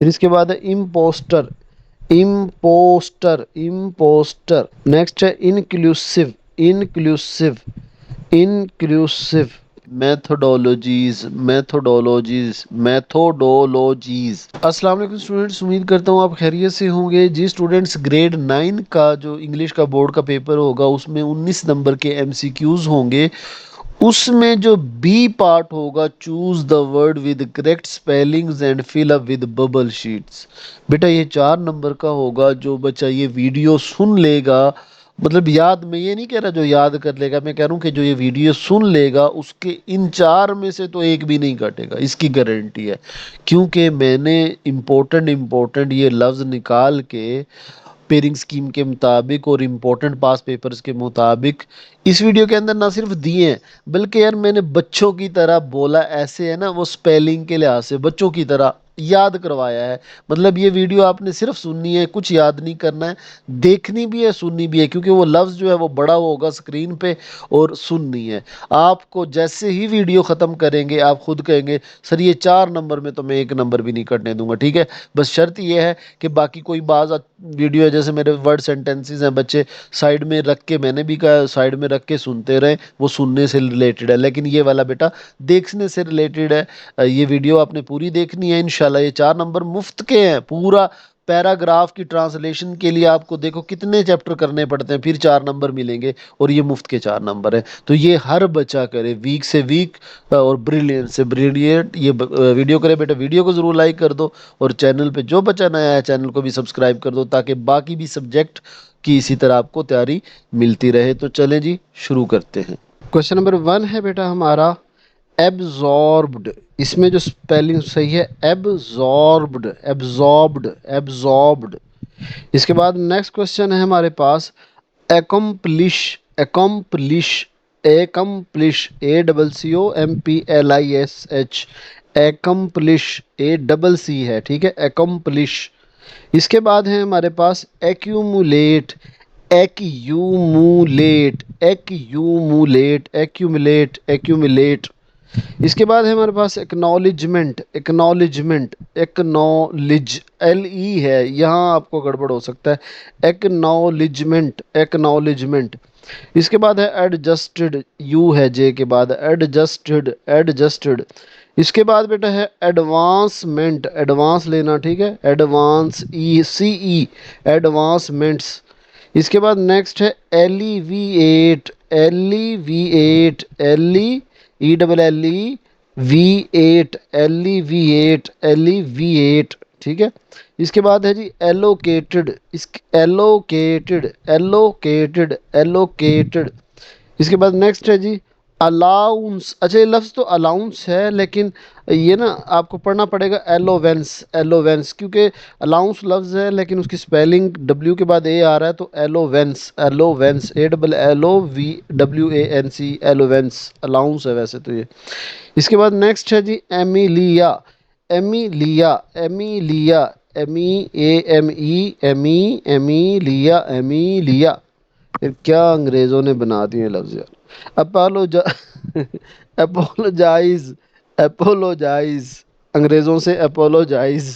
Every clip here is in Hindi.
फिर इसके बाद है इम्पोस्टर, इम्पोस्टर, इम्पोस्टर। नेक्स्ट है इनक्लूसिव, इनक्लूसिव, इनक्लूसिव। मैथोडोलॉजीज, मैथोडोलॉजीज, मैथोडोलॉजीज। अस्सलाम वालेकुम स्टूडेंट्स, उम्मीद करता हूँ आप खैरियत से होंगे। जी स्टूडेंट्स, ग्रेड 9 का जो इंग्लिश का बोर्ड का पेपर होगा उसमें 19 नंबर के एमसीक्यूज होंगे। उसमें जो बी पार्ट होगा, choose the word with correct spellings and fill up with bubble sheets. बेटा ये 4 नंबर का होगा। जो बच्चा ये वीडियो सुन लेगा, मतलब याद, मैं ये नहीं कह रहा जो याद कर लेगा, मैं कह रहा हूँ कि जो ये वीडियो सुन लेगा उसके इन 4 में से तो एक भी नहीं कटेगा, इसकी गारंटी है। क्योंकि मैंने इम्पोर्टेंट इम्पोर्टेंट ये लफ्ज़ निकाल के पेयरिंग स्कीम के मुताबिक और इम्पोर्टेंट पास पेपर्स के मुताबिक इस वीडियो के अंदर ना सिर्फ दिए हैं, बल्कि यार मैंने बच्चों की तरह बोला, ऐसे है ना, वो स्पेलिंग के लिहाज से बच्चों की तरह याद करवाया है। मतलब ये वीडियो आपने सिर्फ सुननी है, कुछ याद नहीं करना है, देखनी भी है सुननी भी है, क्योंकि वो लफ्ज़ जो है वो बड़ा होगा स्क्रीन पे और सुननी है। आपको जैसे ही वीडियो ख़त्म करेंगे आप खुद कहेंगे सर ये 4 नंबर में तो मैं 1 नंबर भी नहीं कटने दूंगा, ठीक है। बस शर्त ये है कि बाकी कोई बाज वीडियो है, जैसे मेरे वर्ड सेंटेंसेस हैं, बच्चे साइड में रख के, मैंने भी कहा साइड में रख के सुनते रहे, वो सुनने से रिलेटेड है। लेकिन ये वाला बेटा देखने से रिलेटेड है। ये वीडियो आपने पूरी देखनी है इंशाल्लाह। ये 4 नंबर मुफ्त के हैं। पूरा पैराग्राफ की ट्रांसलेशन के लिए आपको देखो कितने चैप्टर करने पड़ते हैं, फिर 4 नंबर मिलेंगे, और ये मुफ्त के 4 नंबर हैं। तो ये हर बच्चा करे, वीक से वीक और ब्रिलियंट से ब्रिलियंट ये वीडियो करे। बेटा वीडियो को ज़रूर लाइक कर दो, और चैनल पे जो बच्चा नया है चैनल को भी सब्सक्राइब कर दो, ताकि बाकी भी सब्जेक्ट की इसी तरह आपको तैयारी मिलती रहे। तो चलें जी, शुरू करते हैं। क्वेश्चन नंबर 1 है बेटा हमारा एब्जॉर्ब्ड। इसमें जो स्पेलिंग सही है एब्जॉर्ब्ड, एब्जॉर्ब्ड, एब्जॉर्ब्ड। इसके बाद नेक्स्ट क्वेश्चन है हमारे पास accomplish, accomplish, accomplish, ACCOMPLISH, accomplish, A double C है, ठीक है, accomplish। इसके बाद है हमारे पास accumulate, accumulate, accumulate, accumulate, accumulate। इसके बाद है हमारे पास acknowledgement, acknowledgement, acknowledge, L E है, यहाँ आपको गड़बड़ हो सकता है। Acknowledgement, acknowledgement. इसके बाद है एडजस्टेड, यू है जे के बाद, एडजस्टेड, एडजस्टेड। इसके बाद बेटा है एडवांसमेंट, एडवांस लेना, ठीक है, एडवांस, ई सी ई, एडवांसमेंट्स। इसके बाद नेक्स्ट है एलिविएट, एलिविएट, एली, E double L E V ate, alleviate, alleviate, ठीक है। इसके बाद है जी एलोकेटेड, इस एलोकेटेड, एलोकेटेड, एलोकेटेड। इसके बाद नेक्स्ट है जी अलाउंस। अच्छा ये लफ्ज़ तो अलाउंस है, लेकिन ये ना आपको पढ़ना पड़ेगा एलोवेंस, एलोवेंस, क्योंकि अलाउंस लफ्ज़ है लेकिन उसकी स्पेलिंग डब्ल्यू के बाद ए आ रहा है, तो allowance, allowance, A double L O V W A N C, allowance, allowance है वैसे तो ये। इसके बाद नेक्स्ट है जी Emilia, Emilia, Emilia, Amy, A M E, Amy, Emilia, Emilia. फिर क्या अंग्रेजों ने बना दिए लफ्ज यार। अपोलोजा अपोलोजाइज, अपोलोजाइज, अंग्रेजों से अपोलोजाइज,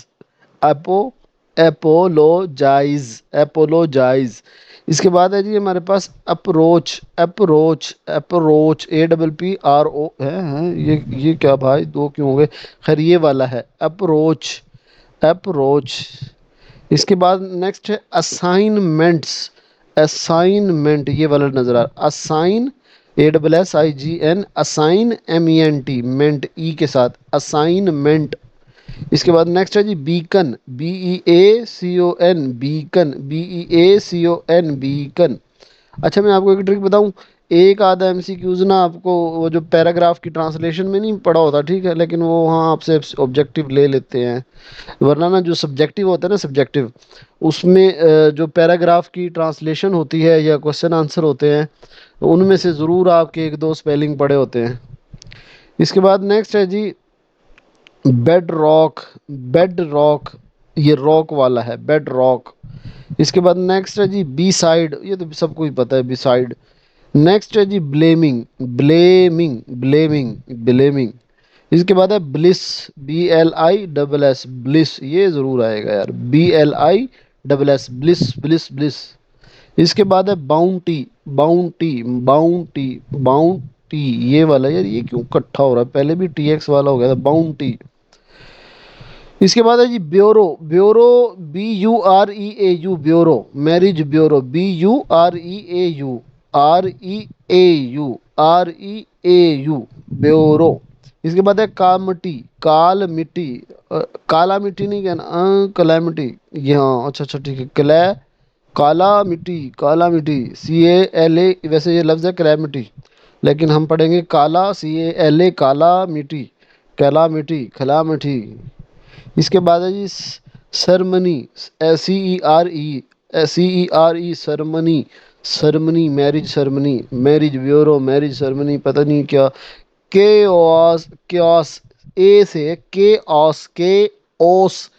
अपो, अपोलोजाइज, अपोलोजाइज। इसके बाद है जी हमारे पास approach, approach, approach, A double P R O है ये क्या भाई, दो क्यों हो गए। खैर ये वाला है अप्रोच, अप्रोच। इसके बाद नेक्स्ट है असाइनमेंट्स, असाइनमेंट, ये वाला नजर आ रहा, assign, A double S I G N, assign, M E N T, ment E के साथ, असाइनमेंट। इसके बाद नेक्स्ट है जी beacon, B E A C O N, beacon, B E A C O N, beacon. अच्छा मैं आपको एक ट्रिक बताऊं, एक आधा एमसीक्यूज ना आपको वो जो पैराग्राफ की ट्रांसलेशन में नहीं पढ़ा होता, ठीक है, लेकिन वो वहाँ आपसे ऑब्जेक्टिव ले लेते हैं। वरना ना जो सब्जेक्टिव होता है ना, सब्जेक्टिव, उसमें जो पैराग्राफ की ट्रांसलेशन होती है या क्वेश्चन आंसर होते हैं, उनमें से ज़रूर आपके एक दो स्पेलिंग पड़े होते हैं। इसके बाद नेक्स्ट है जी बेड रॉक, बेड रॉक, ये रॉक वाला है, बेड रॉक। इसके बाद नेक्स्ट है जी बी साइड, ये तो सबको ही पता है, बी साइड। नेक्स्ट है G blaming, blaming, blaming, blaming. इसके बाद है ब्लिस, BLISS, ब्लिस, ये जरूर आएगा यार, BLISS, ब्लिस ब्लिस ब्लिस। इसके बाद है बाउंटी, बाउंटी बाउंटी बाउंटी, ये वाला यार, ये क्यों इकट्ठा हो रहा है, पहले भी TX वाला हो गया था, बाउंटी। इसके बाद है जी bureau, bureau, BUREAU, bureau, marriage bureau, BUREAU, bureau. इसके बाद है कामटी, काल मिट्टी, काला मिट्टी नहीं कहना, कलैमिटी, ये हाँ, अच्छा अच्छा ठीक है, काला मिट्टी, काला मिट्टी, CALA, वैसे ये लफ्ज़ है कैलामिटी, लेकिन हम पढ़ेंगे काला, CALA, काला मिट्टी, कैलामिटी, खलामिटी। इसके बाद है जी ceremony, CERE, ceremony, ceremony, marriage ceremony, marriage bureau, marriage ceremony, पता नहीं क्या, केओस, केओस, ए से के ऑस, के ओस,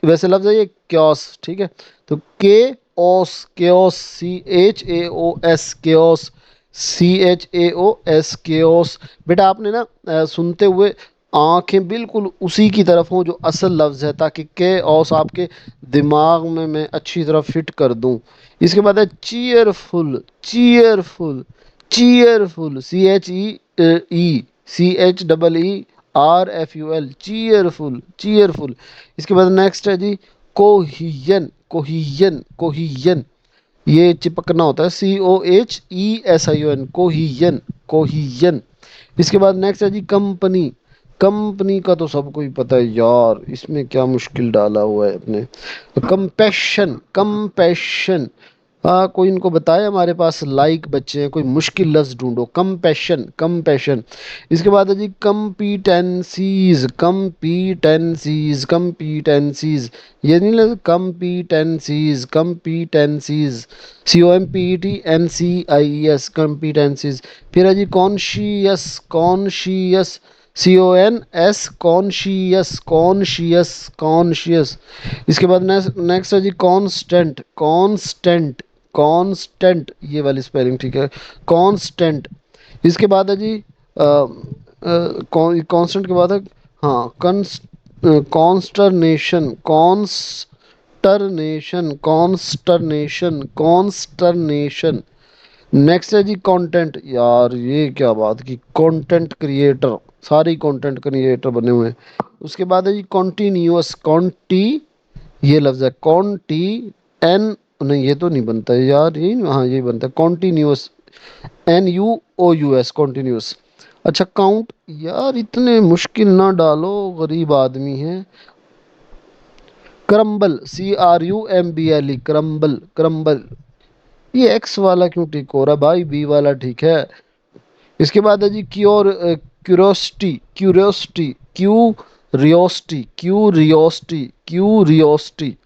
वैसे लफ्ज है ये क्योस, ठीक है, तो के ओस, chaos, CHAOS, chaos, CHAOS, chaos. बेटा आपने ना सुनते हुए आंखें बिल्कुल उसी की तरफ हों जो असल लफ्ज है, ताकि के ऑस आपके दिमाग में मैं अच्छी तरह फिट कर दूं। इसके बाद है cheerful, cheerful, cheerful, CHECHEERFUL, cheerful, cheerful. इसके बाद नेक्स्ट है जी कोहियन, कोहियन, कोहियन, ये चिपकना होता है, COHESION, कोहियन, कोहियन। इसके बाद नेक्स्ट है जी कंपनी, कंपनी का तो सबको ही पता है यार, इसमें क्या मुश्किल डाला हुआ है अपने, कंपैशन, कंपैशन, हाँ कोई इनको बताए, हमारे पास लाइक बच्चे हैं, कोई मुश्किल लफ्ज ढूंढो, कंपैशन, कंपैशन। इसके बाद है जी कंपीटेंसीज, कंपीटेंसीज, कंपीटेंसीज, ये नहीं लग, कंपीटेंसीज, कंपीटेंसीज, COMPETNCIES, कंपीटेंसीज। फिर है जी conscious, conscious, CONS, conscious, conscious, conscious. इसके बाद नेक्स्ट है जी कांस्टेंट, कांस्टेंट, कांस्टेंट, ये वाली स्पेलिंग ठीक है, कांस्टेंट। इसके बाद है जी कांस्टेंट के बाद है, हाँ, कॉन्स्टरनेशन, कॉन्स्टरनेशन, कॉन्स्टरनेशन, कॉन्स्टरनेशन। नेक्स्ट है जी कंटेंट, यार ये क्या बात की, कंटेंट क्रिएटर, सारे कंटेंट क्रिएटर बने हुए हैं। उसके बाद है जी कॉन्टिन्यूअस, कॉन्टी, ये लफ्ज है कॉन्टी, एन, नहीं ये तो नहीं बनता है यार, ये हाँ ये बनता है कॉन्टिन्यूअस, NUOUS, कॉन्टिन्यूअस। अच्छा काउंट, यार इतने मुश्किल ना डालो, गरीब आदमी है। क्रम्बल, CRUMBLE, क्रम्बल, क्रम्बल, ये एक्स वाला क्यों टिक हो रहा भाई, बी वाला ठीक है। इसके बाद है जी curiosity, curiosity, curiosity, curiosity, curiosity.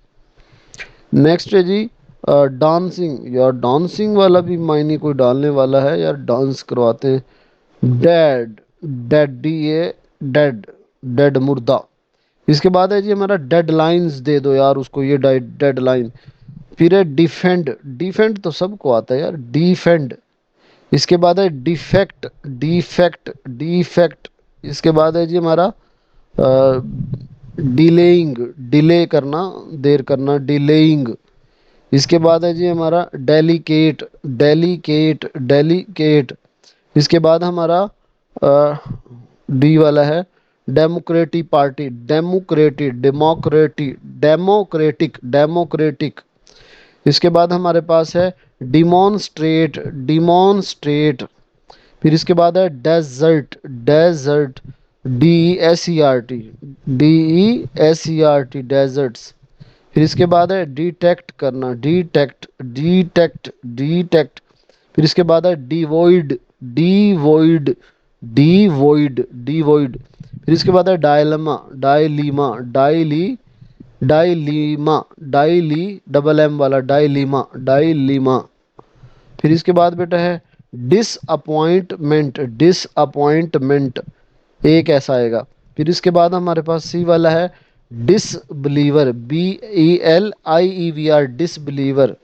Next है जी डांसिंग, यार डांसिंग वाला भी मायने कोई डालने वाला है यार, डांस करवाते हैं। Dead, dead, DA, dead, dead मुर्दा। इसके बाद है जी हमारा डेडलाइंस, दे दो यार उसको ये डेडलाइन। फिर है डिफेंड, डिफेंड तो सबको आता है यार, डिफेंड। इसके बाद है डिफेक्ट, डिफेक्ट, डिफेक्ट। इसके बाद है जी हमारा डिलेइंग, डिले करना, देर करना, डिलेइंग। इसके बाद है जी हमारा डेलीकेट, डेलीकेट, डेलीकेट। इसके बाद हमारा डी वाला है democratic party, democratic, democratic, democratic, democratic. इसके बाद हमारे पास है डिमॉन्स्ट्रेट, डिमॉन्स्ट्रेट। फिर इसके बाद है desert, desert, DESERT, DESERT, deserts. फिर इसके बाद है डिटेक्ट करना, डिटेक्ट, डिटेक्ट, डिटेक्ट। फिर इसके बाद है डिवॉइड, डिवॉइड, डिवॉइड, डिवॉइड। फिर इसके बाद है डायलमा, डायलीमा, डायलीमा, डायली, डबल एम वाला, डायलीमा, डायलीमा। फिर इसके बाद बेटा है डिसअपॉइंटमेंट, डिसअपॉइंटमेंट, एक ऐसा आएगा। फिर इसके बाद हमारे पास सी वाला है डिसबिलीवर, BELIEVR, डिसबिलीवर।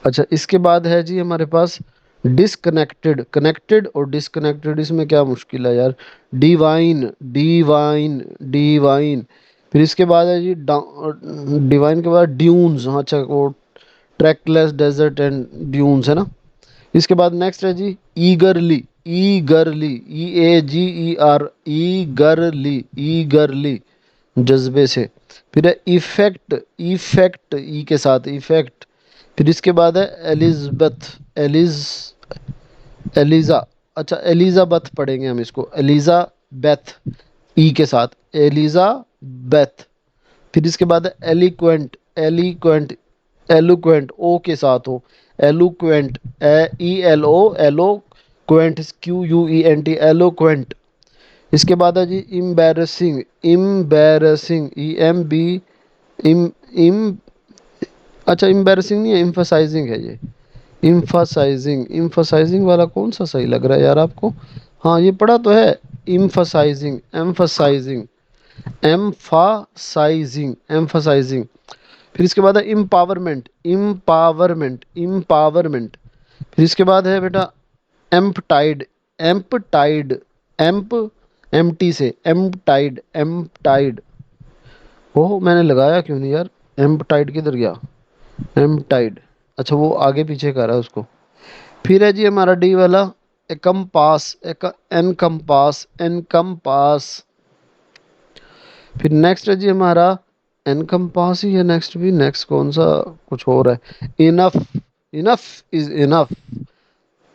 अच्छा इसके बाद है जी हमारे पास डिसकनेक्टेड, कनेक्टेड और डिसकनेक्टेड, इसमें क्या मुश्किल है यार। Divine, divine, divine. फिर इसके बाद है जी डिवाइन के बाद ड्यून्स, हाँ अच्छा वो ट्रैकलेस डेजर्ट एंड ड्यून्स है ना। इसके बाद नेक्स्ट है जी ईगरली, ईगरली, EAGER, ईगरली, ईगरली, जज्बे से। फिर है इफेक्ट, इफेक्ट ई के साथ इफेक्ट। फिर इसके बाद है एलिजबेथ, एलिज, एलिजा, अच्छा एलिजाबेथ पढ़ेंगे हम इसको, एलिजाबेथ ई के साथ, एलिजाबेथ। फिर इसके बाद है एलिक्वेंट, एलिक्वेंट, एलुक्वेंट ओ के साथ हो, eloquent, ELO, eloquent, QUENT, eloquent. इसके बाद है जी इम्बेरसिंग, इम्बेरसिंग, EMB, इम इम अच्छा इम्बेरसिंग नहीं है, इम्फसाइजिंग है ये, इम्फसाइजिंग, इम्फसाइजिंग वाला कौन सा सही लग रहा है यार आपको। हाँ ये पढ़ा तो है, इम्फसाइजिंग, एम्फसाइजिंग, एम्फासाइजिंग, एम्फसाइजिंग। फिर इसके बाद है इम्पावरमेंट, इम्पावरमेंट, इम्पावरमेंट। फिर इसके बाद है बेटा एम्पटाइड, एम्पटाइड, एम्प, MT से एम्पटाइड, एम्पटाइड। ओह मैंने लगाया क्यों नहीं यार, एम्पटाइड किधर गया, एम्पटाइड, अच्छा वो आगे पीछे कर रहा है उसको। फिर है जी हमारा डी वाला एकम्पास, एक एनकम्पास, एनकम्पास। फिर नेक्स्ट है जी हमारा एनकम्पास ही है नेक्स्ट भी, नेक्स्ट कौन सा कुछ और है, enough, enough is enough,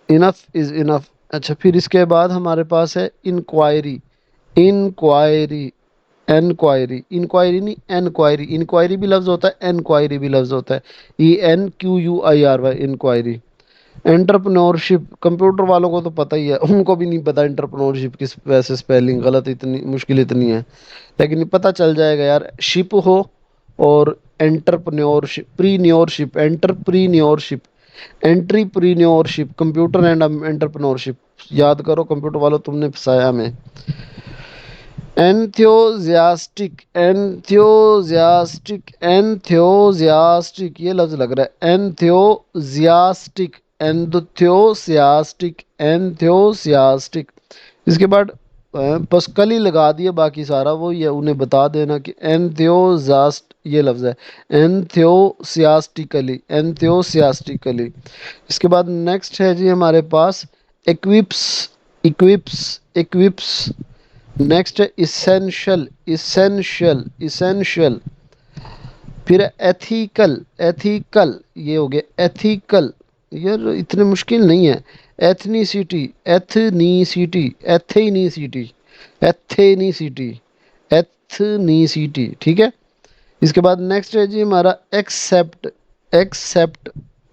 enough is enough. अच्छा फिर इसके बाद हमारे पास है इंक्वायरी, इंक्वायरी, एनक्वायरी, इंक्वायरी नहीं एनक्वायरी, इंक्वायरी भी लफ्ज होता है, एनक्वायरी भी लफ्ज होता है, ENQUIRY, इंक्वायरी। एंटरप्रेन्योरशिप, कंप्यूटर वालों को तो पता ही है, उनको भी नहीं पता एंटरप्रेन्योरशिप किस वैसे स्पेलिंग गलत, इतनी मुश्किल इतनी है, लेकिन पता चल जाएगा यार, शिप हो और entrepreneurship, प्रीन्योरशिप, entrepreneurship, एंट्रीप्रीन्योरशिप, computer and entrepreneurship. याद करो कंप्यूटर वालों, तुमने फंसाया हमें। एंथ्योजियास्टिक, एंथ्योजियास्टिक, एंथ्योजियास्टिक, ये लफ्ज लग रहा है, एंथ्योजियास्टिक, एंथ्योसियास्टिक, एंथ्योसियास्टिक। इसके बाद बस कल ही लगा दिए, बाकी सारा वो ही है, उन्हें बता देना कि एंथ्योजास्ट ये लफ्ज है, एंथ्योसियास्टिकली, एंथ्योसियास्टिकली। इसके बाद नेक्स्ट है जी हमारे पास इक्विप्स, इक्विप्स, इक्विप्स। नेक्स्ट है इसेंशियल, इसेंशियल, इसेंशियल। फिर एथिकल, एथिकल, ये हो गया एथिकल, यार इतने मुश्किल नहीं है। Ethnicity, ethnicity, ethnicity, ethnicity, ethnicity, ठीक है। इसके बाद नेक्स्ट है जी हमारा एक्सेप्ट, एक्सेप्ट,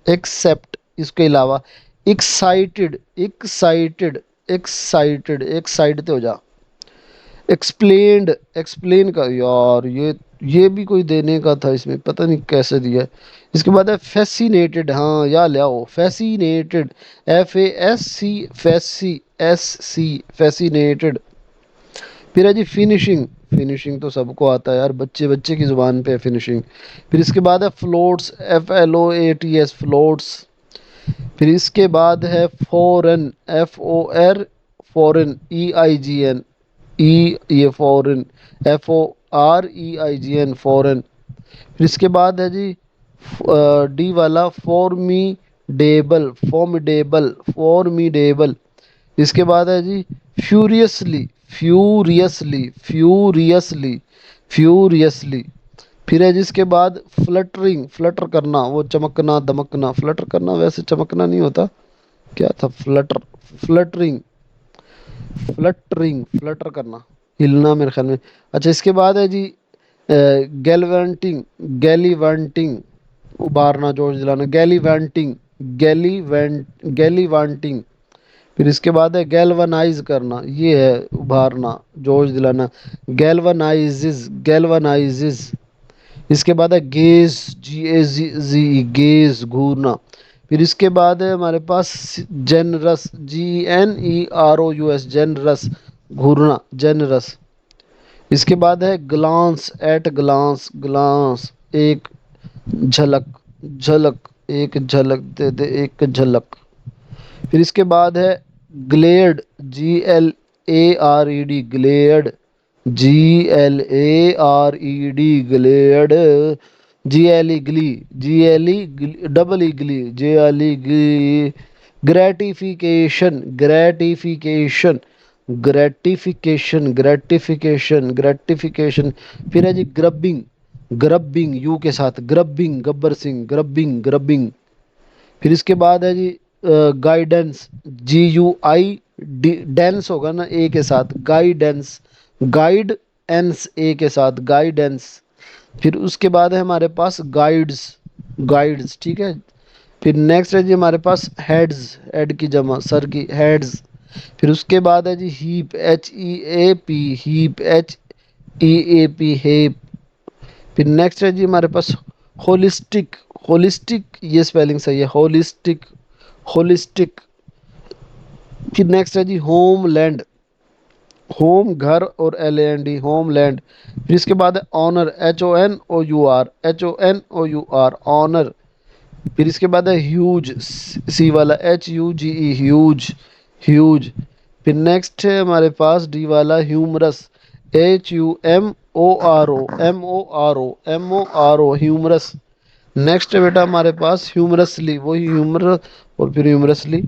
एक्सेप्ट। इसके अलावा एक्साइटेड, एक्साइटेड, एक्साइटेड, एक साइड पे हो जा। एक्सप्लेन्ड, एक्सप्लेन का यार ये भी कोई देने का था, इसमें पता नहीं कैसे दिया है। इसके बाद है फैसिनेटेड, हाँ या ले आओ फैसिनेटेड, FASC, फैसी, SC, फैसिनेटेड। फिर है जी फिनिशिंग, फिनिशिंग तो सबको आता है यार, बच्चे बच्चे की जुबान पे है फिनिशिंग। फिर इसके बाद है फ्लोट्स, FLOATS, फ्लोट्स। फिर इसके बाद है फॉरेन, FOR, फॉरेन, EIGN, ये फॉरेन, FOREIGN, फॉरेन। फिर इसके बाद है जी डी वाला फॉर्मीडेबल, फॉर्मिडेबल, फॉर्मिडेबल। इसके बाद है जी फ्यूरियसली, फ्यूरियसली, फ्यूरियसली, फ्यूरियसली। फिर है जिसके बाद फ्लटरिंग, फ्लटर करना, वो चमकना दमकना, फ्लटर करना वैसे चमकना नहीं होता, क्या था फ्लटर, फ्लटरिंग, फ्लटरिंग, फ्लटर करना, हिलना मेरे ख्याल में। अच्छा इसके बाद है जी गैलवेंटिंग, गैलीवेंटिंग, उबारना जोश दिलाना, गैलीवेंटिंग, गैलीवेंट, गैलीवांटिंग। फिर इसके बाद है गैल्वनाइज करना, ये है उभारना जोश दिलाना, गैल्वनाइजेज, गैल्वनाइजेज। इसके बाद है गेज, GAZE, गेज, घूरना। फिर इसके बाद है हमारे पास जेनरस, GENEROUS, जेनरस, घूरना, जेनरस। इसके बाद है ग्लांस, एट ग्लांस, ग्लांस, एक झलक, झलक, एक झलक दे दे, एक झलक। फिर इसके बाद है glad, GLARED, glad, GLARED, glad, GLE, glee, GLE, double E glee, JLE glee, gratification, gratification, gratification, gratification, gratification. फिर है जी ग्रबिंग, ग्रबिंग यू के साथ, ग्रबिंग, गब्बर सिंह, ग्रबिंग, ग्रबिंग। फिर इसके बाद है जी गाइडेंस, GUI, डेंस होगा ना ए के साथ, गाइडेंस, गाइड एंस ए के साथ, गाइडेंस। फिर उसके बाद है हमारे पास गाइड्स, गाइड्स, ठीक है। फिर नेक्स्ट है जी हमारे पास हेड्स, हेड की जमा सर की, हेड्स। फिर उसके बाद है जी हीप, HEAP, हीप, HEAP, हेप। फिर नेक्स्ट है जी हमारे पास होलिस्टिक, होलिस्टिक ये स्पेलिंग सही है, होलिस्टिक, होलिस्टिक। फिर नेक्स्ट है जी होमलैंड, होम घर और LAND, होमलैंड। फिर इसके बाद है ऑनर, HONOUR, HONOUR, ऑनर। फिर इसके बाद है ह्यूज, सी वाला, HUGE, ह्यूज, ह्यूज। फिर नेक्स्ट है हमारे पास डी वाला ह्यूमरस, HUMORO, ह्यूमरस। नेक्स्ट है बेटा हमारे पास ह्यूमरसली, वही ह्यूमर और फिर ह्यूमरसली।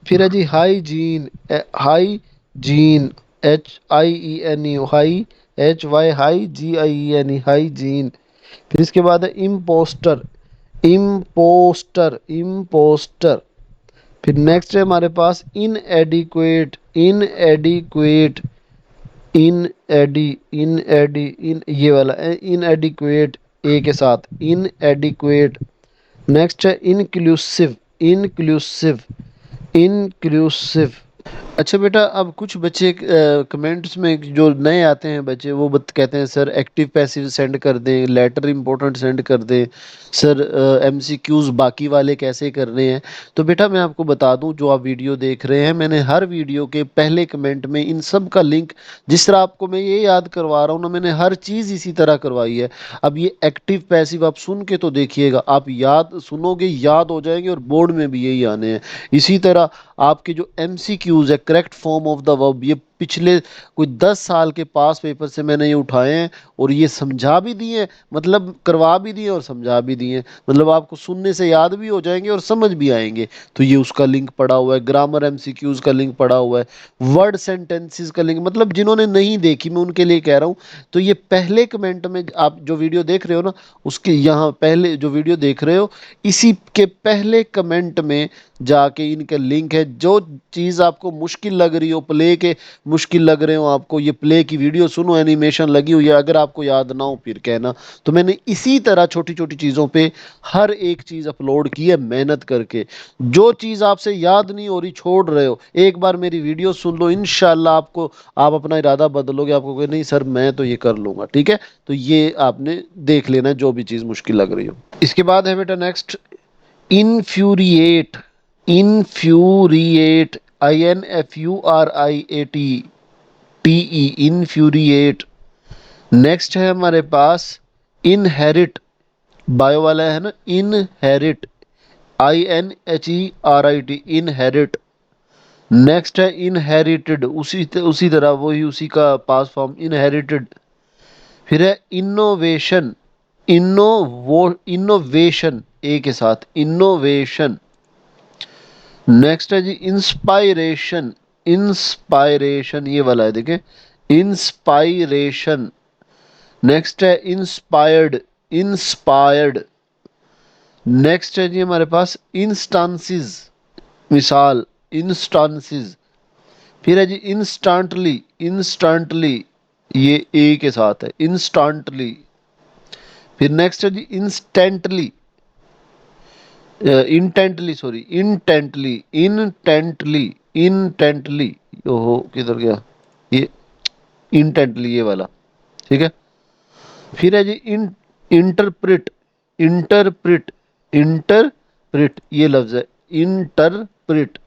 फिर है जी hygiene, hygiene, HIENE, hy, HY, hy, GIENE, hygiene. फिर इसके बाद है इम्पोस्टर, इम्पोस्टर, इम्पोस्टर। फिर नेक्स्ट है हमारे पास इनएडिक्वेट, इनएडिक्वेट, इन ये वाला इनएडिक्वेट ए के साथ, इनएडिक्वेट। नेक्स्ट है इंक्लूसिव, इंक्लूसिव, इंक्लूसिव। अच्छा बेटा, अब कुछ बच्चे कमेंट्स में जो नए आते हैं बच्चे, वो कहते हैं सर एक्टिव पैसिव सेंड कर दें, लेटर इंपॉर्टेंट सेंड कर दें, सर MCQs बाकी वाले कैसे करने हैं। तो बेटा मैं आपको बता दूं, जो आप वीडियो देख रहे हैं, मैंने हर वीडियो के पहले कमेंट में इन सब का लिंक, जिस तरह आपको मैं ये याद करवा रहा हूँ ना, मैंने हर चीज़ इसी तरह करवाई है। अब ये एक्टिव पैसिव आप सुन के तो देखिएगा, आप याद सुनोगे याद हो जाएंगे, और बोर्ड में भी यही आने हैं। इसी तरह आपके जो MCQs है, correct form of the verb, ये पिछले कोई 10 साल के पास पेपर से मैंने ये उठाए हैं, और ये समझा भी दिए हैं, मतलब करवा भी दिए और समझा भी दिए हैं, मतलब आपको सुनने से याद भी हो जाएंगे और समझ भी आएंगे। तो ये उसका लिंक पड़ा हुआ है, ग्रामर MCQs का लिंक पड़ा हुआ है, वर्ड सेंटेंसेस का लिंक, मतलब जिन्होंने नहीं देखी मैं उनके लिए कह रहा हूँ। तो ये पहले कमेंट में आप जो वीडियो देख रहे हो ना, उसके यहाँ पहले जो वीडियो देख रहे हो, इसी के पहले कमेंट में जाके इनका लिंक है। जो चीज़ आपको मुश्किल लग रही हो, प्ले के मुश्किल लग रहे हो आपको, ये प्ले की वीडियो सुनो, एनिमेशन लगी हुई है, अगर आपको याद ना हो फिर कहना। तो मैंने इसी तरह छोटी छोटी चीज़ों पे हर एक चीज़ अपलोड की है मेहनत करके। जो चीज़ आपसे याद नहीं हो रही, छोड़ रहे हो, एक बार मेरी वीडियो सुन लो, इंशाल्लाह आपको, आप अपना इरादा बदलोगे, आपको कहे नहीं सर मैं तो ये कर लूंगा, ठीक है। तो ये आपने देख लेना है जो भी चीज़ मुश्किल लग रही हो। इसके बाद है बेटा next infuriate, infuriate, INFURIATE, infuriate. Next है हमारे पास इनहेरिट, बायो वाला है ना, इनहेरिट, INHERIT, इनहेरिट। नेक्स्ट है इनहेरिटेड, उसी तरह वही, उसी का पास फॉर्म, इनहेरिटेड। फिर है इनोवेशन, इनोवेशन ए के साथ, इनोवेशन। नेक्स्ट है जी इंस्पायरेशन, इंस्पायरेशन ये वाला है देखें, इंस्पायरेशन। नेक्स्ट है इंस्पायर्ड, इंस्पायर्ड। नेक्स्ट है जी हमारे पास इंस्टांसिस, मिसाल, इंस्टांसिस। फिर है जी इंस्टांटली, इंस्टांटली ये ए के साथ है, इंस्टांटली। फिर नेक्स्ट है जी instantly, intently, sorry, intently, intently, intently, ओहो किधर गया ये, इंटेंटली ये वाला, ठीक है। फिर है जी इंटरप्रिट, इंटरप्रिट, इंटरप्रिट ये लफ्ज है, इंटरप्रिट।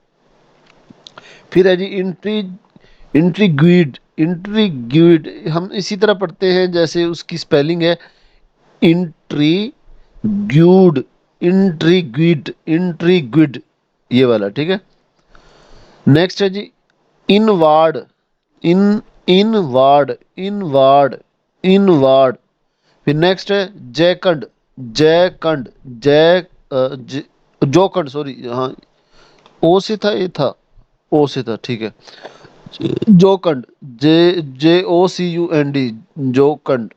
फिर है जी इंट्रीग्यूड, इंट्रीग्यूड हम इसी तरह पढ़ते हैं जैसे उसकी स्पेलिंग है, इंट्रीग्यूड, इंट्रीग्यूड, इंट्रीग्यूड ये वाला, ठीक है। नेक्स्ट है जी इनवार्ड, इन इनवार्ड, इनवार्ड, इनवार्ड। फिर नेक्स्ट है जयकंड, जयकंड, जोकंड, सॉरी, हाँ, ओ से था, ये था, ओ से था, ठीक है। जोकंड, जे JOCUND, जोकंड।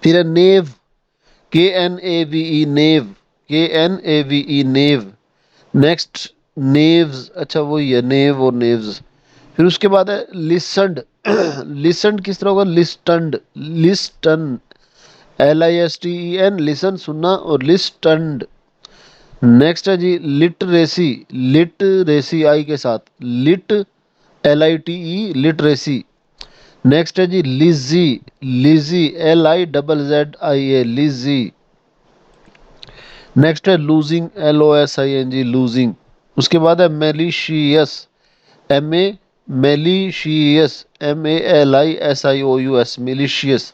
फिर है नेव, KNAVE, नेव, KNAVE, नेव। नेक्स्ट नेव्स, अच्छा वही है, नेव और नेव्स। फिर उसके बाद है लिसंड, लिसंड किस तरह होगा, लिस्टंड, लिस्टन, LISTEN, लिसन सुनना, और लिस्टंड। नेक्स्ट है जी लिटरेसी, लिटरेसी आई के साथ, LITE, लिटरेसी। नेक्स्ट है जी लिजी, लिजी, LIZZIA, लिजी। नेक्स्ट है लूजिंग, LOSING, लूजिंग। उसके बाद है malicious, MA, malicious, MALISIOUS, malicious.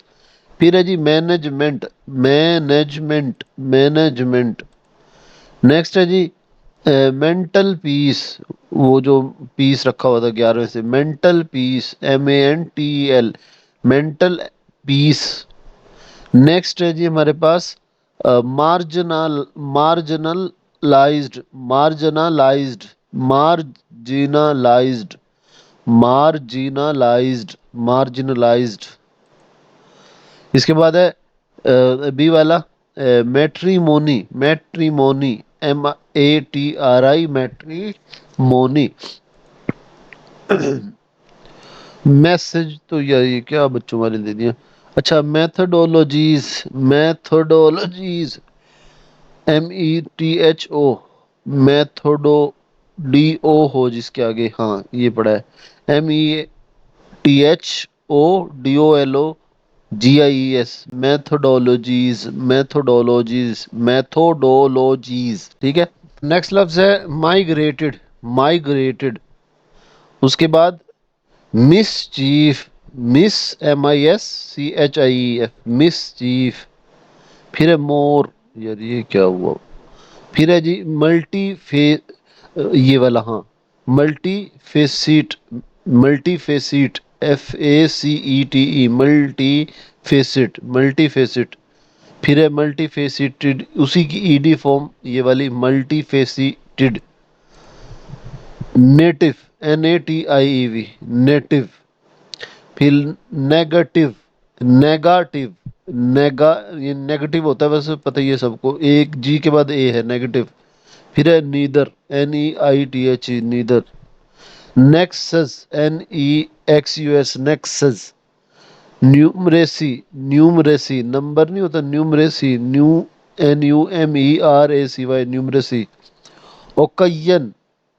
फिर है जी मैनेजमेंट, मैनेजमेंट, मैनेजमेंट। नेक्स्ट है जी मेंटल पीस, वो जो पीस रखा हुआ था 11वें से, mental peace, MENTEL, mental peace. Next है जी हमारे पास marginal, marginalised, marginalised, marginalised, marginalised, marginalised. इसके बाद है बी वाला matrimony, matrimony, MATRI, matrimony. Message तो यार ये क्या बच्चों वाले दे दिया। अच्छा मैथडोलॉजीज, मैथडोलॉजीज, METHO, मैथोडो, DO हो जिसके आगे, हाँ ये पड़ा है, METHODOLOGIES, मैथोडोलॉजीज, मैथोडोलॉजीज, मैथोडोलॉजीज, ठीक है। नेक्स्ट लफ्ज है माइग्रेटेड, माइग्रेटेड। उसके बाद miss chief, miss MISCHIEF, miss chief. फिर है मोर, यार ये क्या हुआ। फिर है जी मल्टी फे, ये वाला, हाँ, multi face it, multi face it, FACETE, multi face it, multi face it. फिर है मल्टी फेसिटेड, उसी की ED फॉर्म ये वाली, multi faceted. Native, NATIEV, native. फिर नेगेटिव, नेगाटिव, नेगा, ये नेगेटिव होता है वैसे पता ही है सबको, एक G के बाद A है, नेगेटिव। फिर है neither, NEITH, neither. Nexus, NEXUS, nexus. Numeracy, numeracy, number नहीं होता, न्यूमरेसी, NUMERACY, न्यूमरेसी। ओकयन,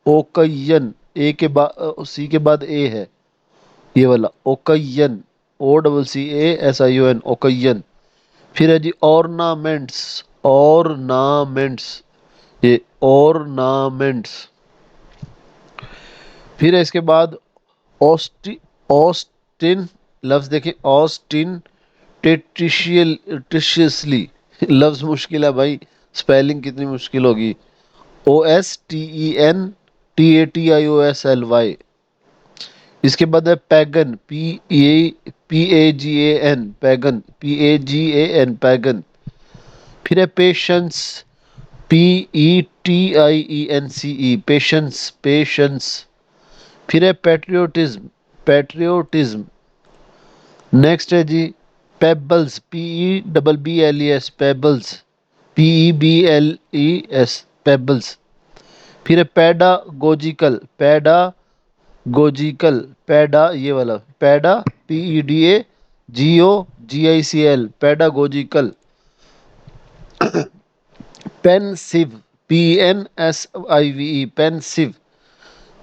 ओकयन, ए के बाद, C के बाद A है, ये वाला ओकयन, OCCASION, ओकयन। फिर है जी ऑर्नामेंट्स, ऑर्नामेंट्स, ये ऑर्नामेंट्स। फिर है इसके बाद ऑस्टि, ऑस्टिन, लफ्ज देखें, ऑस्टिन टेटिशियल, टिशियसली, लफ्ज मुश्किल है भाई, स्पेलिंग कितनी मुश्किल होगी। OSTEN इसके बाद है pagan, PAGAN, pagan, PAGAN, pagan. फिर है पेशेंस, PETIENCE, पेशेंस, पेशेंस। फिर है पेट्रियोटिज्म, पेट्रियोटिज्म। नेक्स्ट है जी pebbles, PEBBLES, pebbles, PEBLES, pebbles. फिर है पैडागोजिकल, पैडागोजिकल, पैडा, ये वाला पैडा, PEDAGOGICL, pedagogical. Pensive, PENSIVE, pensive,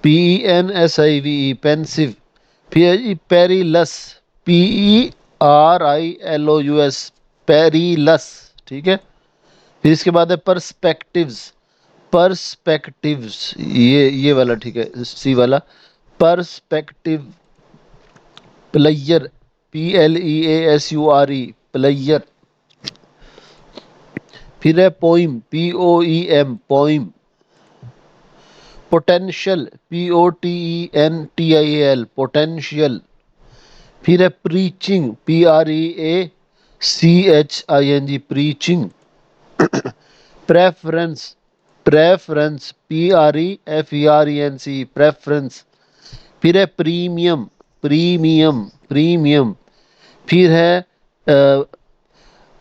PENSIVE, pensive. फिर है जी पेरिलस, PERILOUS, पेरिलस, ठीक है। फिर इसके बाद है पर्सपेक्टिव्स, पर्सपेक्टिव्स, ये वाला, ठीक है, C वाला, पर्सपेक्टिव। Player, PLEASURE, player. फिर है poem, POEM, poem. Potential, POTENTIAL, potential. फिर है preaching, PREACHING, preaching. Preference, preference, PREFERENC, preference. फिर है प्रीमियम, प्रीमियम, प्रीमियम। फिर है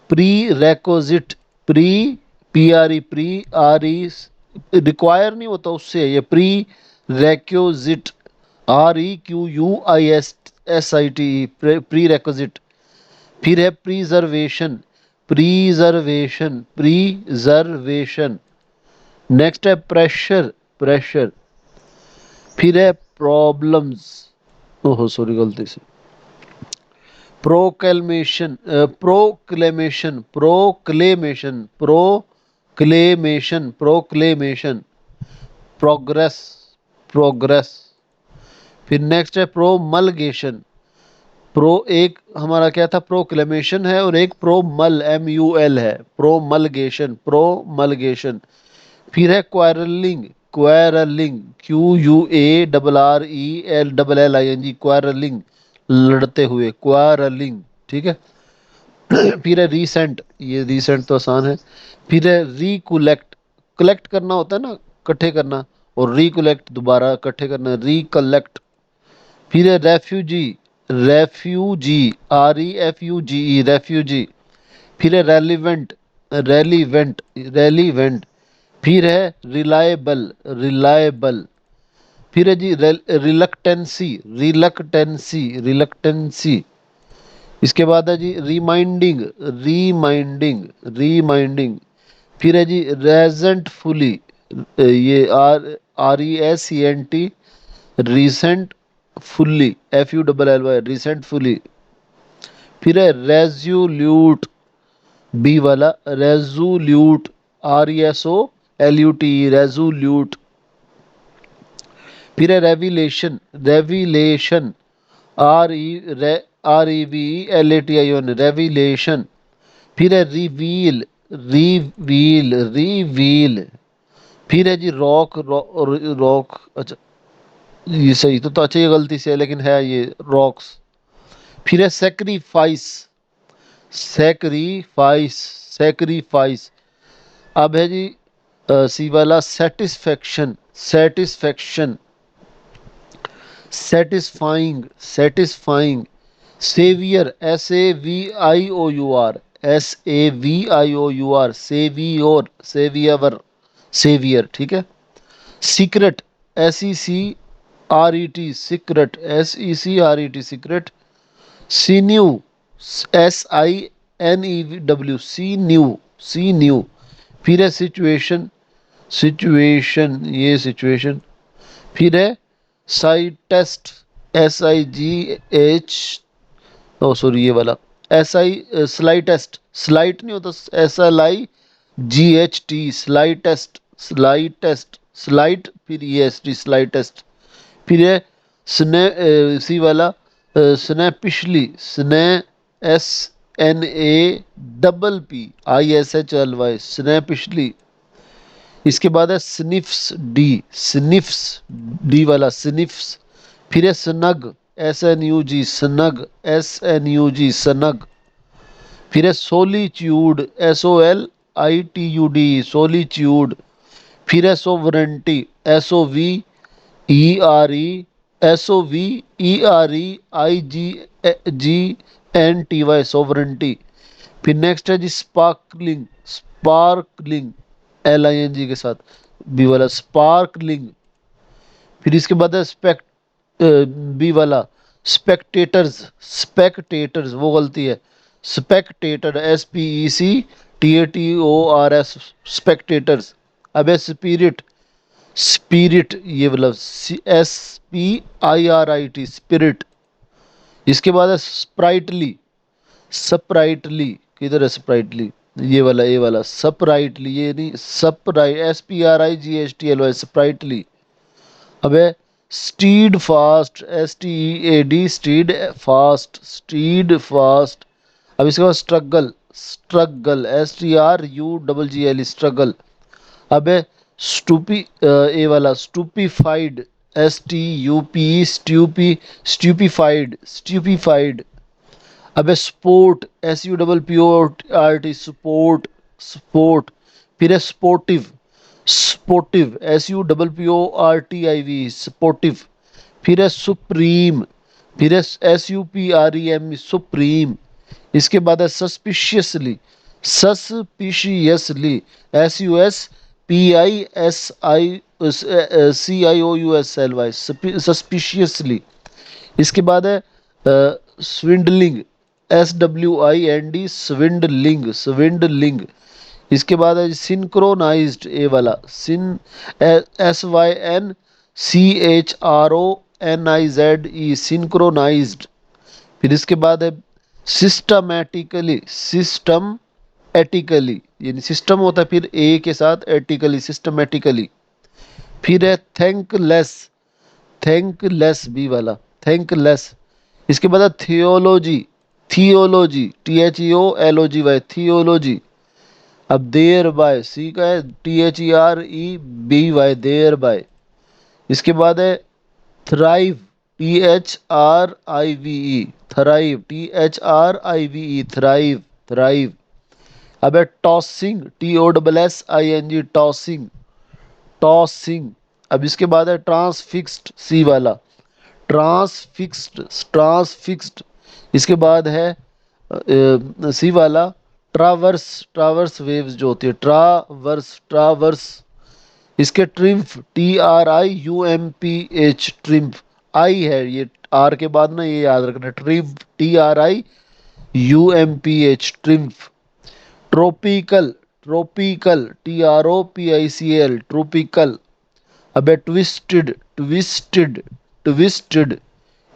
pre रेकोजिट, pre, PRE, pre, RE, require नहीं होता उससे है ये, प्री रेक्योजिट, REQUISSIT, प्री रेकोजिट। फिर है प्रिजर्वेशन, प्रिजर्वेशन, प्रिजर्वेशन। नेक्स्ट है प्रेशर, प्रेशर। फिर है प्रॉब्लम्स, ओहो सॉरी गलती से, proclamation, proclamation, proclamation, proclamation, proclamation. Progress, progress. फिर नेक्स्ट है प्रोमलगेशन। प्रो एक हमारा क्या था, प्रोक्लेमेशन है, और एक प्रोमल, MUL है, प्रोमलगेशन, प्रोमलगेशन। फिर है क्वारलिंग, क्वारलिंग, QUARRELLING, क्वारलिंग, लड़ते हुए, क्वारलिंग। ठीक है। फिर है रीसेंट, ये रीसेंट तो आसान है। फिर है रिकुलेक्ट, कलेक्ट करना होता है ना, इकट्ठे करना, और रिकुलेक्ट दोबारा इकट्ठे करना, रिकलेक्ट। फिर है रेफ्यूजी, रेफ्यूजी, REFUGE, रेफ्यूजी। फिर है रेलिवेंट, रेलिवेंट, रेलिवेंट। फिर है रिलायबल, रिलायबल। फिर है जी रिलक्टेंसी, रिलक्टेंसी, रिलक्टेंसी। इसके बाद है जी रिमाइंडिंग, रिमाइंडिंग, रिमाइंडिंग। फिर है जी रेजेंटफुली, ये RESENT, recent fully, FULLY, recent fully. फिर है रेज्यूल्यूट, बी वाला, रेजोल्यूट, RESOLUT, रेजोल्यूट। फिर है रेविलेशन, रेविलेशन, REVELATION, रेविलेशन। फिर है रिवील, रिवील, रिवील। फिर है जी रॉक, रॉक, अच्छा ये सही तो अच्छा, ये गलती से है लेकिन है ये रॉक्स। फिर है सेक्रीफाइस, सेक्रीफाइस, सेक्रीफाइस। अब है जी सी वाला satisfaction, satisfaction. Satisfying, satisfying. Saviour, SAVIOUR, SAVIOUR, saviour, saviour, saviour. ठीक है। Secret, SECRET, secret, SECRET, secret. Sinew, SINEW, sinew, sinew. फिर है सिचुएशन, सिचुएशन, ये सिचुएशन। फिर है साइटेस्ट, SIGH, ओ सॉरी ये वाला, स्लाइटेस्ट, स्लाइट नहीं होता, SLIGHT, स्लाइटेस्ट, स्लाइटेस्ट, स्लाइट, फिर EST, स्लाइटेस्ट। फिर है स्ने, सी वाला स्नैपिशली, स्ने, SNAPPISHLY, स्नैपिशली। इसके बाद है स्निफ्स, डी, स्निफ्स, डी वाला, स्निफ्स। फिर है snug, SNUG, snug, SNUG, snug. फिर है सोलिट्यूड, SOLITUD, सोलिट्यूड। फिर है सोवरेंटी, SOVEREIGNTY, सोवरेंटी। फिर नेक्स्ट है जी स्पार्कलिंग, स्पार्कलिंग, LING के साथ, बी वाला, स्पार्कलिंग। फिर इसके बाद है बी वाला स्पेक्टेटर्स, स्पेक्टेटर्स, वो गलती है, स्पेक्टेटर, SPECTATORS, स्पेक्टेटर्स। अब है स्पिरिट, स्पिरिट, ये वाला, SPIRIT, स्पिरिट। इसके बाद है स्प्राइटली, स्प्राइटली, किधर है स्प्राइटली, ये वाला, ये वाला स्प्राइटली, ये नहीं, स्प्राइट, SPRIGHTLY, स्प्राइटली। अब है stead fast, STEAD, stead fast, stead fast. अब इसके बाद स्ट्रगल, स्ट्रगल, STRUGGL, स्ट्रगल। अब है ए वाला स्टूपीफाइड, STUP, स्टूपीफाइड, स्टूपीफाइड। अबे स्पोर्ट, SUPPORT, स्पोर्ट, स्पोर्ट। फिर है स्पोर्टिव, स्पोर्टिव, SUPPORTIV, स्पोर्टिव। फिर है सुप्रीम, फिर है SUPREM, सुप्रीम। इसके बाद है सस्पिशियसली, सस्पिशियसली, SUSPISICIOUSLY, सस्पिशियसली। इसके बाद है स्विंडलिंग, SWIND, स्विंडलिंग, स्विंडलिंग। इसके बाद है सिंक्रोनाइज्ड, ए वाला SYNCHRONIZE, सिंक्रोनाइज्ड। फिर इसके बाद है सिस्टमैटिकली, सिस्टम एटिकली, यानी सिस्टम होता है फिर ए के साथ एटिकली, सिस्टमैटिकली। फिर है थैंकलेस, थैंकलेस, बी वाला, थैंकलेस। इसके बाद है थियोलॉजी, थियोलॉजी, THEOLOGY, थियोलॉजी। अब देयर बाय, सी का है THEREBY, देयर बाय। इसके बाद है thrive, THRIVE, thrive, THRIVE, thrive, thrive. अब है टॉसिंग, TOSSING, टॉसिंग, टॉसिंग। अब इसके बाद है ट्रांसफिक्स्ड, सी वाला, ट्रांसफिक्स्ड, ट्रांसफिक्स्ड। इसके बाद है सी वाला ट्रावर्स, ट्रावर्स वेव्स जो होती है, ट्रावर्स, ट्रावर्स। इसके ट्रिम्फ, TRIUMPH, ट्रिम्फ। आई है ये, आर के बाद ना, ये याद रखना, triumph, TRIUMPH, triumph. Tropical, tropical, TROPICL, tropical. अबे ट्विस्टेड, ट्विस्टेड, ट्विस्टेड।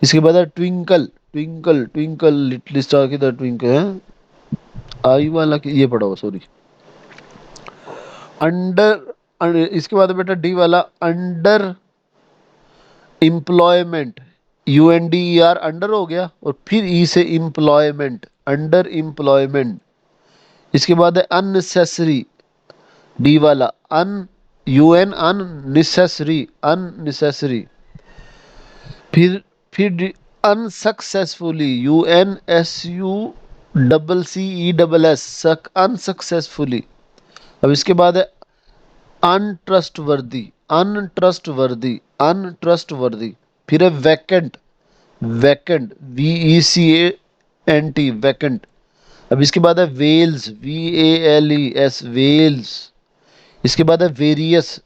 इसके बाद है twinkle, twinkle, twinkle little star की तरह ट्विंकल है, आई वाला ये पढ़ा हुआ, सॉरी। अंडर, इसके बाद बेटा डी वाला अंडर एम्प्लॉयमेंट, UNDER, अंडर हो गया, और फिर ई से एम्प्लॉयमेंट, अंडर एम्प्लॉयमेंट। इसके बाद है अननेसेसरी, डी वाला अननेसेसरी, अननेसेसरी। फिर अनसक्सेसफुली, UNSUCCESS, अनसक्सेसफुली। अब इसके बाद है अनट्रस्टवर्दी, अनट्रस्टवर्दी, अनट्रस्टवर्दी। फिर है वैकेंट, वैकेंट, VECANT, वैकेंट। अब इसके बाद है वेल्स, VALES, वेल्स। इसके बाद है वेरियस,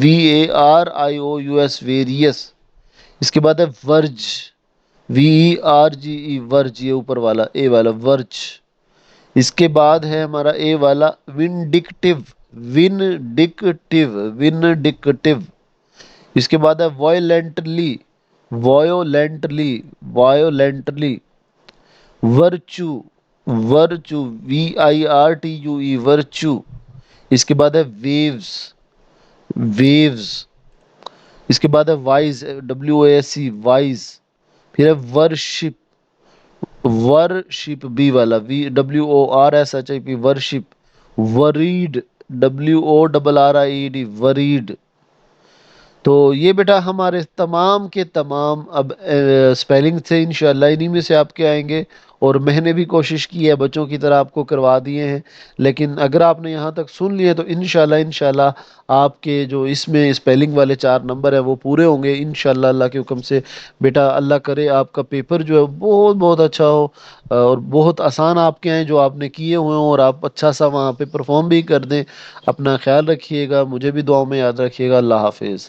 VARIOUS, वेरियस। इसके बाद है वर्ज, VERGE, वर्ज, ये ऊपर वाला ए वाला, वर्ज। इसके बाद है हमारा ए वाला विंडिक्टिव, विनडिक्टिव, विनडिक्टिव। इसके बाद है violently, violently, violently. Virtue, virtue, VIRTUE, virtue. इसके बाद है वेव्स, वेव्स। इसके बाद है वाइज, WASE, वाइज। फिर है वर्शिप, वर्शिप, बी वाला, WORSHIP, worship. Worried, WORRIED, worried. तो ये बेटा हमारे तमाम के तमाम अब स्पेलिंग से इंशाल्लाह इन्हीं में से आपके आएंगे, और मैंने भी कोशिश की है बच्चों की तरह आपको करवा दिए हैं। लेकिन अगर आपने यहाँ तक सुन लिए तो इंशाल्लाह, इंशाल्लाह आपके जो इसमें स्पेलिंग वाले 4 नंबर हैं वो पूरे होंगे इंशाल्लाह, अल्लाह के हुक्म से। बेटा अल्लाह करे आपका पेपर जो है बहुत बहुत अच्छा हो, और बहुत आसान आपके हैं जो आपने किए हुए हों, और आप अच्छा सा वहाँ पे परफॉर्म भी कर दें। अपना ख्याल रखिएगा, मुझे भी दुआओं में याद रखिएगा। अल्लाह हाफिज़।